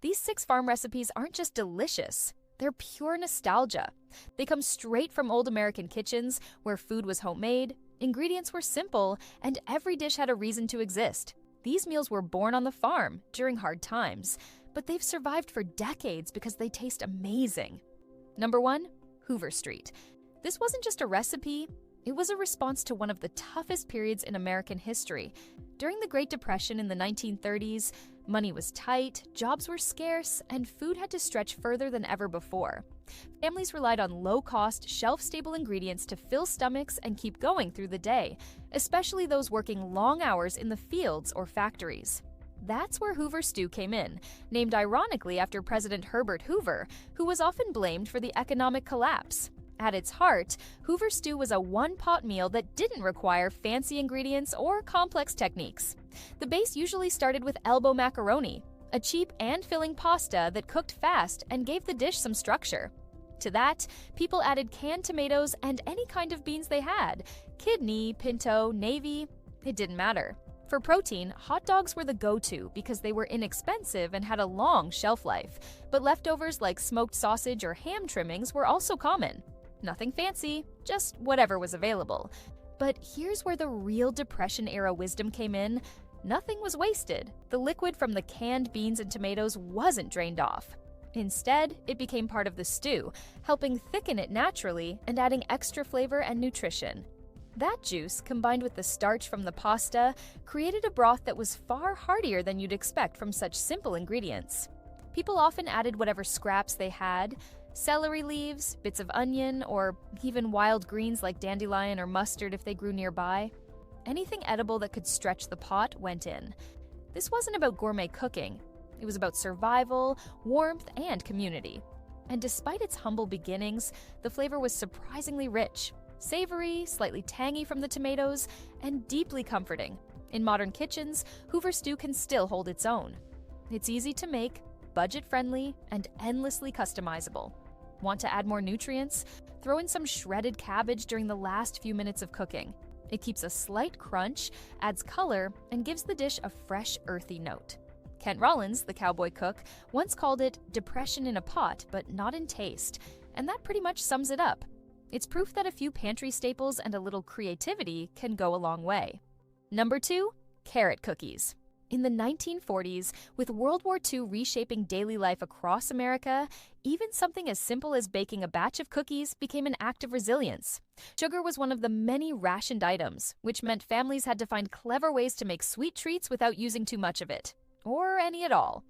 These 6 farm recipes aren't just delicious, they're pure nostalgia. They come straight from old American kitchens where food was homemade, ingredients were simple, and every dish had a reason to exist. These meals were born on the farm during hard times, but they've survived for decades because they taste amazing. Number 1, Hoover Street. This wasn't just a recipe, it was a response to one of the toughest periods in American history. During the Great Depression in the 1930s, money was tight, jobs were scarce, and food had to stretch further than ever before. Families relied on low-cost, shelf-stable ingredients to fill stomachs and keep going through the day, especially those working long hours in the fields or factories. That's where Hoover Stew came in, named ironically after President Herbert Hoover, who was often blamed for the economic collapse. At its heart, Hoover Stew was a one-pot meal that didn't require fancy ingredients or complex techniques. The base usually started with elbow macaroni, a cheap and filling pasta that cooked fast and gave the dish some structure. To that, people added canned tomatoes and any kind of beans they had, kidney, pinto, navy, it didn't matter. For protein, hot dogs were the go-to because they were inexpensive and had a long shelf life, but leftovers like smoked sausage or ham trimmings were also common. Nothing fancy, just whatever was available. But here's where the real Depression-era wisdom came in. Nothing was wasted. The liquid from the canned beans and tomatoes wasn't drained off. Instead, it became part of the stew, helping thicken it naturally and adding extra flavor and nutrition. That juice, combined with the starch from the pasta, created a broth that was far heartier than you'd expect from such simple ingredients. People often added whatever scraps they had, celery leaves, bits of onion, or even wild greens like dandelion or mustard if they grew nearby. Anything edible that could stretch the pot went in. This wasn't about gourmet cooking. It was about survival, warmth, and community. And despite its humble beginnings, the flavor was surprisingly rich, savory, slightly tangy from the tomatoes, and deeply comforting. In modern kitchens, Hoover Stew can still hold its own. It's easy to make, budget-friendly, and endlessly customizable. Want to add more nutrients? Throw in some shredded cabbage during the last few minutes of cooking. It keeps a slight crunch, adds color, and gives the dish a fresh, earthy note. Kent Rollins, the cowboy cook, once called it depression in a pot, but not in taste, and that pretty much sums it up. It's proof that a few pantry staples and a little creativity can go a long way. Number 2, carrot cookies. In the 1940s, with World War II reshaping daily life across America, even something as simple as baking a batch of cookies became an act of resilience. Sugar was one of the many rationed items, which meant families had to find clever ways to make sweet treats without using too much of it, or any at all.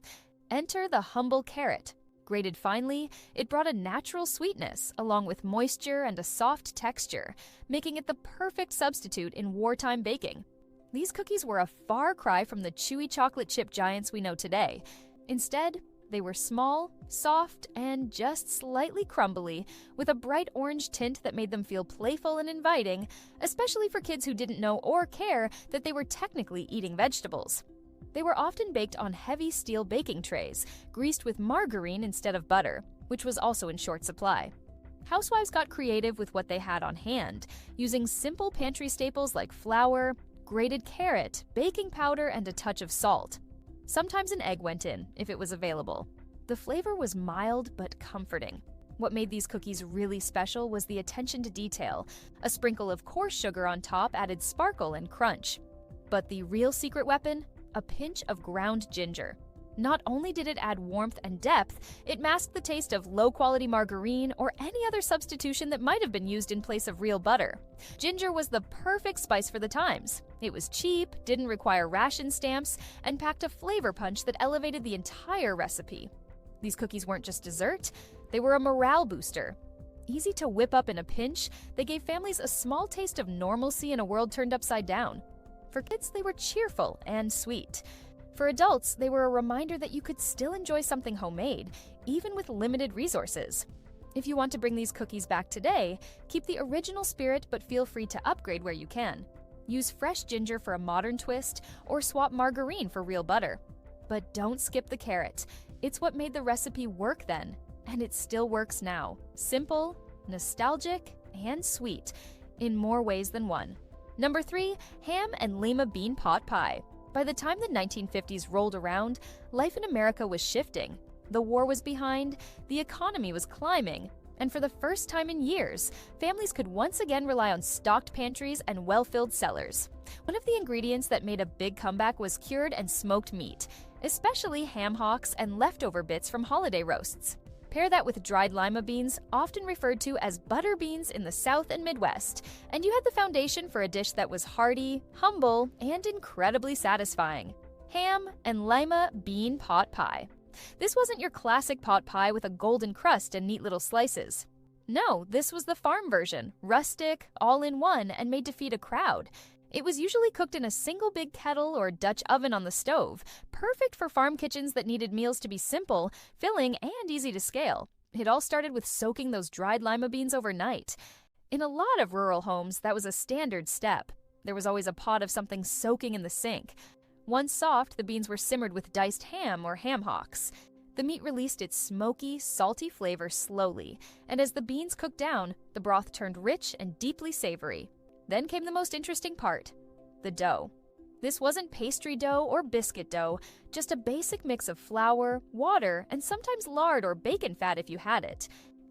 Enter the humble carrot. Grated finely, it brought a natural sweetness, along with moisture and a soft texture, making it the perfect substitute in wartime baking. These cookies were a far cry from the chewy chocolate chip giants we know today. Instead, they were small, soft, and just slightly crumbly, with a bright orange tint that made them feel playful and inviting, especially for kids who didn't know or care that they were technically eating vegetables. They were often baked on heavy steel baking trays, greased with margarine instead of butter, which was also in short supply. Housewives got creative with what they had on hand, using simple pantry staples like flour, grated carrot, baking powder, and a touch of salt. Sometimes an egg went in, if it was available. The flavor was mild but comforting. What made these cookies really special was the attention to detail. A sprinkle of coarse sugar on top added sparkle and crunch. But the real secret weapon? A pinch of ground ginger. Not only did it add warmth and depth, it masked the taste of low-quality margarine or any other substitution that might have been used in place of real butter. Ginger was the perfect spice for the times. It was cheap, didn't require ration stamps, and packed a flavor punch that elevated the entire recipe. These cookies weren't just dessert, they were a morale booster. Easy to whip up in a pinch, they gave families a small taste of normalcy in a world turned upside down. For kids, they were cheerful and sweet. For adults, they were a reminder that you could still enjoy something homemade, even with limited resources. If you want to bring these cookies back today, keep the original spirit but feel free to upgrade where you can. Use fresh ginger for a modern twist, or swap margarine for real butter. But don't skip the carrot. It's what made the recipe work then, and it still works now. Simple, nostalgic, and sweet, in more ways than one. Number 3, ham and Lima Bean Pot Pie. By the time the 1950s rolled around, life in America was shifting. The war was behind, the economy was climbing, and for the first time in years, families could once again rely on stocked pantries and well-filled cellars. One of the ingredients that made a big comeback was cured and smoked meat, especially ham hocks and leftover bits from holiday roasts. Pair that with dried lima beans, often referred to as butter beans in the South and Midwest, and you had the foundation for a dish that was hearty, humble, and incredibly satisfying. Ham and Lima Bean Pot Pie. This wasn't your classic pot pie with a golden crust and neat little slices. No, this was the farm version, rustic, all-in-one, and made to feed a crowd. It was usually cooked in a single big kettle or Dutch oven on the stove, perfect for farm kitchens that needed meals to be simple, filling, and easy to scale. It all started with soaking those dried lima beans overnight. In a lot of rural homes, that was a standard step. There was always a pot of something soaking in the sink. Once soft, the beans were simmered with diced ham or ham hocks. The meat released its smoky, salty flavor slowly, and as the beans cooked down, the broth turned rich and deeply savory. Then came the most interesting part, the dough. This wasn't pastry dough or biscuit dough, just a basic mix of flour, water, and sometimes lard or bacon fat if you had it.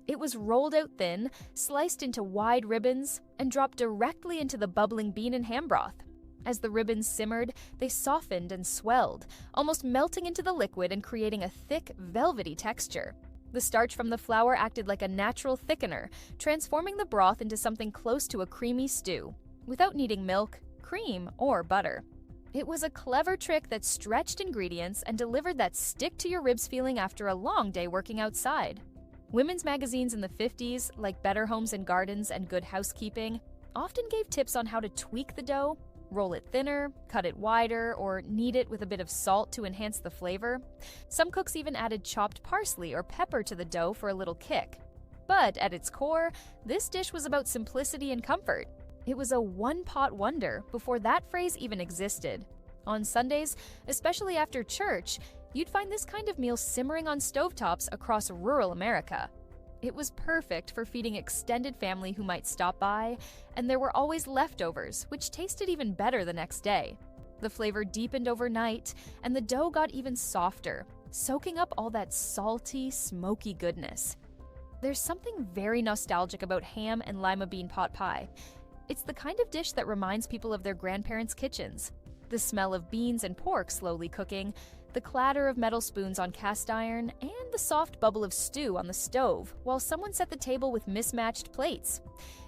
It was rolled out thin, sliced into wide ribbons, and dropped directly into the bubbling bean and ham broth. As the ribbons simmered, they softened and swelled, almost melting into the liquid and creating a thick, velvety texture. The starch from the flour acted like a natural thickener, transforming the broth into something close to a creamy stew, without needing milk, cream, or butter. It was a clever trick that stretched ingredients and delivered that stick-to-your-ribs feeling after a long day working outside. Women's magazines in the 50s, like Better Homes and Gardens and Good Housekeeping, often gave tips on how to tweak the dough, roll it thinner, cut it wider, or knead it with a bit of salt to enhance the flavor. Some cooks even added chopped parsley or pepper to the dough for a little kick. But at its core, this dish was about simplicity and comfort. It was a one-pot wonder before that phrase even existed. On Sundays, especially after church, you'd find this kind of meal simmering on stovetops across rural America. It was perfect for feeding extended family who might stop by, and there were always leftovers, which tasted even better the next day. The flavor deepened overnight, and the dough got even softer, soaking up all that salty, smoky goodness. There's something very nostalgic about ham and lima bean pot pie. It's the kind of dish that reminds people of their grandparents' kitchens. The smell of beans and pork slowly cooking, the clatter of metal spoons on cast iron, and the soft bubble of stew on the stove while someone set the table with mismatched plates.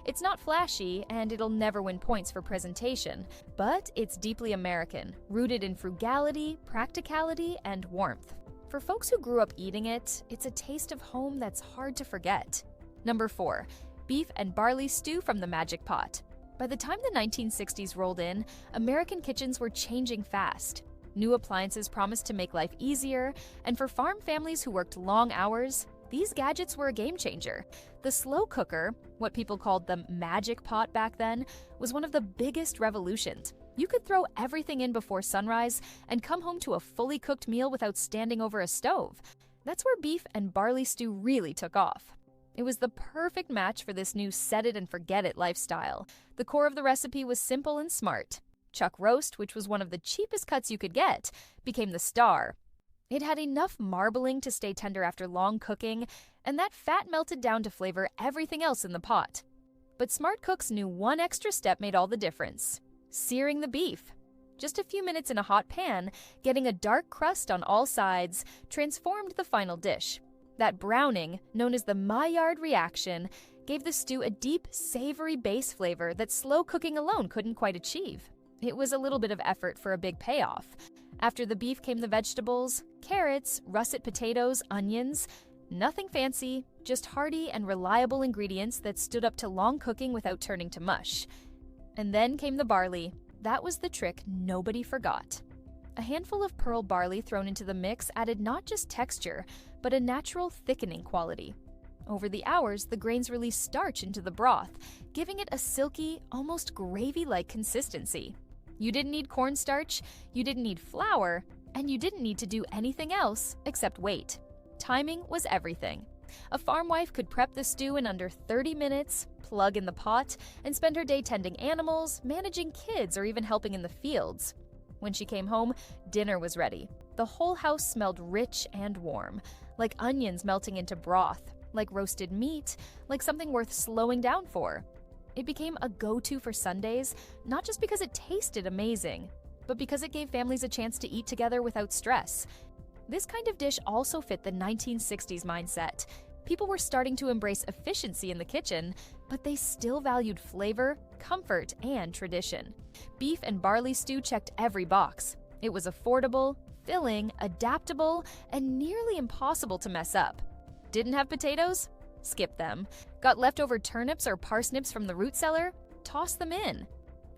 It's not flashy, and it'll never win points for presentation, but it's deeply American, rooted in frugality, practicality, and warmth. For folks who grew up eating it, it's a taste of home that's hard to forget. Number 4. Beef and barley stew from the Magic Pot. By the time the 1960s rolled in, American kitchens were changing fast. New appliances promised to make life easier, and for farm families who worked long hours, these gadgets were a game changer. The slow cooker, what people called the Magic Pot back then, was one of the biggest revolutions. You could throw everything in before sunrise and come home to a fully cooked meal without standing over a stove. That's where beef and barley stew really took off. It was the perfect match for this new set-it-and-forget-it lifestyle. The core of the recipe was simple and smart. Chuck roast, which was one of the cheapest cuts you could get, became the star. It had enough marbling to stay tender after long cooking, and that fat melted down to flavor everything else in the pot. But smart cooks knew one extra step made all the difference: searing the beef. Just a few minutes in a hot pan, getting a dark crust on all sides, transformed the final dish. That browning, known as the Maillard reaction, gave the stew a deep, savory base flavor that slow cooking alone couldn't quite achieve. It was a little bit of effort for a big payoff. After the beef came the vegetables: carrots, russet potatoes, onions. Nothing fancy, just hearty and reliable ingredients that stood up to long cooking without turning to mush. And then came the barley. That was the trick nobody forgot. A handful of pearl barley thrown into the mix added not just texture, but a natural thickening quality. Over the hours, the grains released starch into the broth, giving it a silky, almost gravy-like consistency. You didn't need cornstarch, you didn't need flour, and you didn't need to do anything else except wait. Timing was everything. A farm wife could prep the stew in under 30 minutes, plug in the pot, and spend her day tending animals, managing kids, or even helping in the fields. When she came home, dinner was ready. The whole house smelled rich and warm, like onions melting into broth, like roasted meat, like something worth slowing down for. It became a go-to for Sundays, not just because it tasted amazing, but because it gave families a chance to eat together without stress. This kind of dish also fit the 1960s mindset. People were starting to embrace efficiency in the kitchen, but they still valued flavor, comfort, and tradition. Beef and barley stew checked every box. It was affordable, filling, adaptable, and nearly impossible to mess up. Didn't have potatoes? Skip them. Got leftover turnips or parsnips from the root cellar? Toss them in.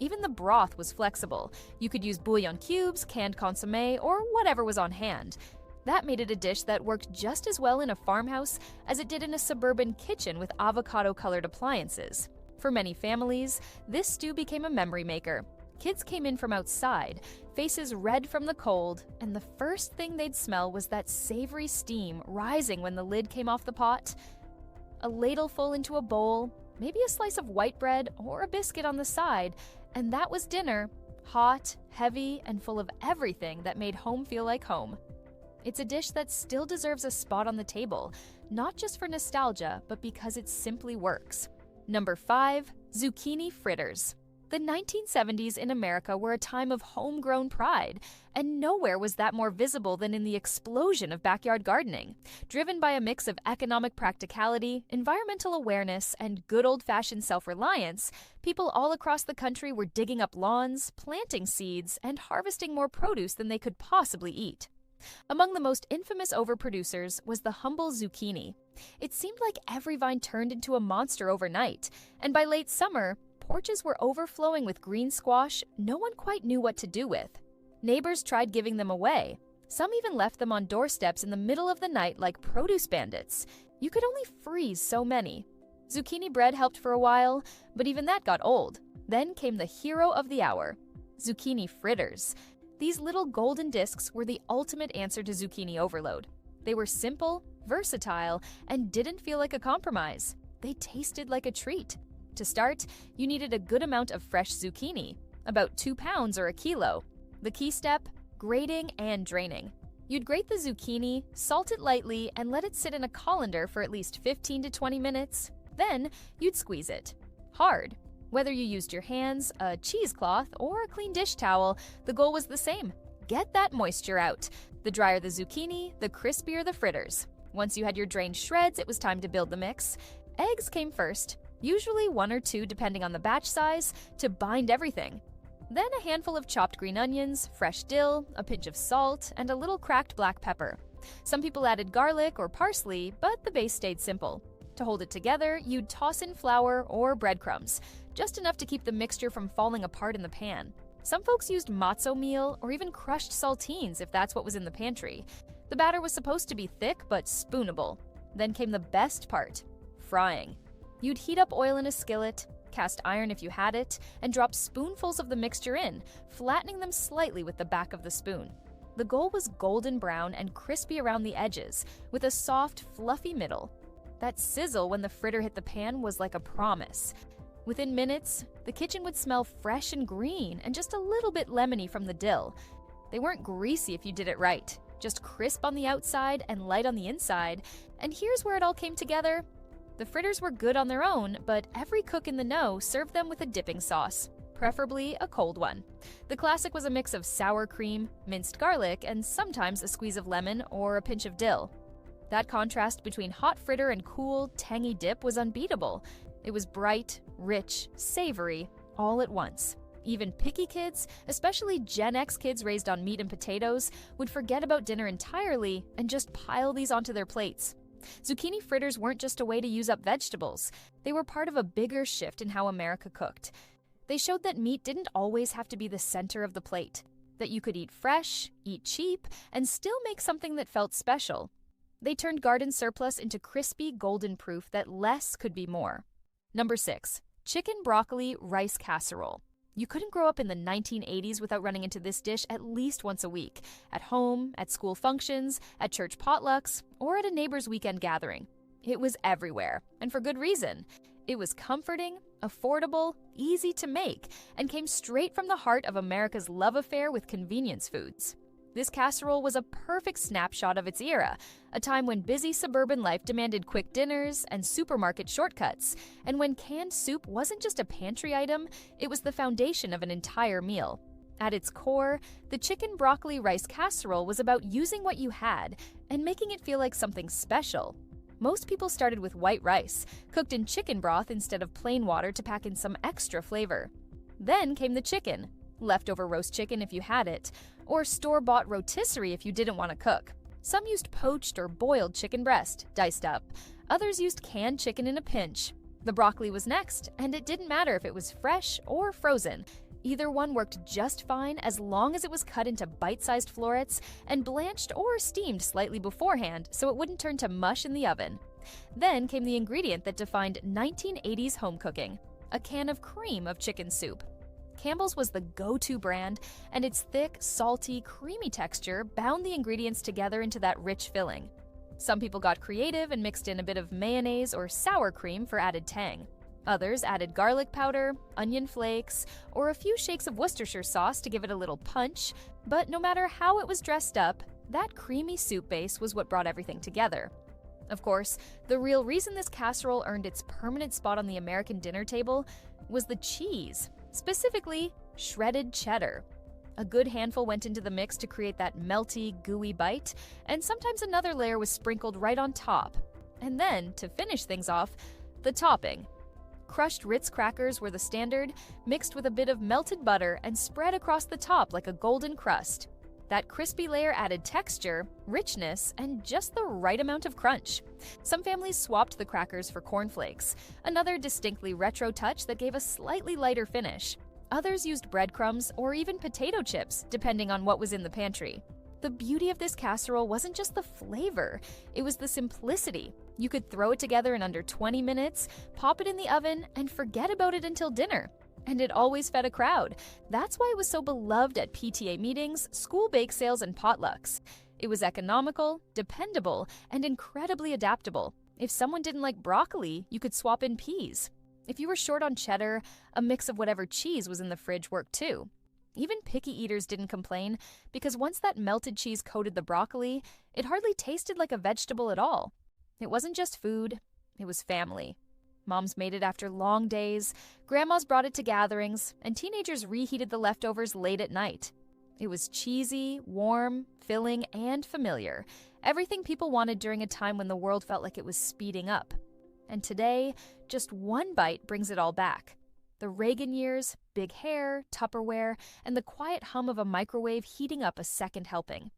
Even the broth was flexible. You could use bouillon cubes, canned consommé, or whatever was on hand. That made it a dish that worked just as well in a farmhouse as it did in a suburban kitchen with avocado-colored appliances. For many families, this stew became a memory maker. Kids came in from outside, faces red from the cold, and the first thing they'd smell was that savory steam rising when the lid came off the pot. A ladleful into a bowl, maybe a slice of white bread or a biscuit on the side, and that was dinner, hot, heavy, and full of everything that made home feel like home. It's a dish that still deserves a spot on the table, not just for nostalgia, but because it simply works. Number 5, Zucchini Fritters. The 1970s in America were a time of homegrown pride, and nowhere was that more visible than in the explosion of backyard gardening. Driven by a mix of economic practicality, environmental awareness, and good old-fashioned self-reliance, people all across the country were digging up lawns, planting seeds, and harvesting more produce than they could possibly eat. Among the most infamous overproducers was the humble zucchini. It seemed like every vine turned into a monster overnight, and by late summer, porches were overflowing with green squash no one quite knew what to do with. Neighbors tried giving them away. Some even left them on doorsteps in the middle of the night like produce bandits. You could only freeze so many. Zucchini bread helped for a while, but even that got old. Then came the hero of the hour, zucchini fritters. These little golden discs were the ultimate answer to zucchini overload. They were simple, versatile, and didn't feel like a compromise. They tasted like a treat. To start, you needed a good amount of fresh zucchini, about 2 pounds or a kilo. The key step, grating and draining. You'd grate the zucchini, salt it lightly, and let it sit in a colander for at least 15 to 20 minutes. Then, you'd squeeze it. Hard. Whether you used your hands, a cheesecloth, or a clean dish towel, the goal was the same. Get that moisture out. The drier the zucchini, the crispier the fritters. Once you had your drained shreds, it was time to build the mix. Eggs came first, usually 1 or 2 depending on the batch size, to bind everything. Then a handful of chopped green onions, fresh dill, a pinch of salt, and a little cracked black pepper. Some people added garlic or parsley, but the base stayed simple. To hold it together, you'd toss in flour or breadcrumbs, just enough to keep the mixture from falling apart in the pan. Some folks used matzo meal or even crushed saltines if that's what was in the pantry. The batter was supposed to be thick but spoonable. Then came the best part, frying. You'd heat up oil in a skillet, cast iron if you had it, and drop spoonfuls of the mixture in, flattening them slightly with the back of the spoon. The goal was golden brown and crispy around the edges, with a soft, fluffy middle. That sizzle when the fritter hit the pan was like a promise. Within minutes, the kitchen would smell fresh and green and just a little bit lemony from the dill. They weren't greasy if you did it right, just crisp on the outside and light on the inside. And here's where it all came together. The fritters were good on their own, but every cook in the know served them with a dipping sauce, preferably a cold one. The classic was a mix of sour cream, minced garlic, and sometimes a squeeze of lemon or a pinch of dill. That contrast between hot fritter and cool, tangy dip was unbeatable. It was bright, rich, savory, all at once. Even picky kids, especially Gen X kids raised on meat and potatoes, would forget about dinner entirely and just pile these onto their plates. Zucchini fritters weren't just a way to use up vegetables. They were part of a bigger shift in how America cooked. They showed that meat didn't always have to be the center of the plate, that you could eat fresh, eat cheap, and still make something that felt special. They turned garden surplus into crispy, golden proof that less could be more. Number 6, chicken broccoli rice casserole. You couldn't grow up in the 1980s without running into this dish at least once a week, at home, at school functions, at church potlucks, or at a neighbor's weekend gathering. It was everywhere, and for good reason. It was comforting, affordable, easy to make, and came straight from the heart of America's love affair with convenience foods. This casserole was a perfect snapshot of its era, a time when busy suburban life demanded quick dinners and supermarket shortcuts, and when canned soup wasn't just a pantry item, it was the foundation of an entire meal. At its core, the chicken broccoli rice casserole was about using what you had and making it feel like something special. Most people started with white rice, cooked in chicken broth instead of plain water to pack in some extra flavor. Then came the chicken, leftover roast chicken if you had it, or store-bought rotisserie if you didn't want to cook. Some used poached or boiled chicken breast, diced up. Others used canned chicken in a pinch. The broccoli was next, and it didn't matter if it was fresh or frozen. Either one worked just fine as long as it was cut into bite-sized florets and blanched or steamed slightly beforehand so it wouldn't turn to mush in the oven. Then came the ingredient that defined 1980s home cooking, a can of cream of chicken soup. Campbell's was the go-to brand, and its thick, salty, creamy texture bound the ingredients together into that rich filling. Some people got creative and mixed in a bit of mayonnaise or sour cream for added tang. Others added garlic powder, onion flakes, or a few shakes of Worcestershire sauce to give it a little punch, but no matter how it was dressed up, that creamy soup base was what brought everything together. Of course, the real reason this casserole earned its permanent spot on the American dinner table was the cheese, specifically shredded cheddar. A good handful went into the mix to create that melty, gooey bite, and sometimes another layer was sprinkled right on top. And then, to finish things off, the topping. Crushed Ritz crackers were the standard, mixed with a bit of melted butter and spread across the top like a golden crust. That crispy layer added texture, richness, and just the right amount of crunch. Some families swapped the crackers for cornflakes, another distinctly retro touch that gave a slightly lighter finish. Others used breadcrumbs or even potato chips, depending on what was in the pantry. The beauty of this casserole wasn't just the flavor, it was the simplicity. You could throw it together in under 20 minutes, pop it in the oven, and forget about it until dinner. And it always fed a crowd. That's why it was so beloved at PTA meetings, school bake sales, and potlucks. It was economical, dependable, and incredibly adaptable. If someone didn't like broccoli, you could swap in peas. If you were short on cheddar, a mix of whatever cheese was in the fridge worked too. Even picky eaters didn't complain, because once that melted cheese coated the broccoli, it hardly tasted like a vegetable at all. It wasn't just food, it was family. Moms made it after long days, grandmas brought it to gatherings, and teenagers reheated the leftovers late at night. It was cheesy, warm, filling, and familiar. Everything people wanted during a time when the world felt like it was speeding up. And today, just one bite brings it all back. The Reagan years, big hair, Tupperware, and the quiet hum of a microwave heating up a second helping.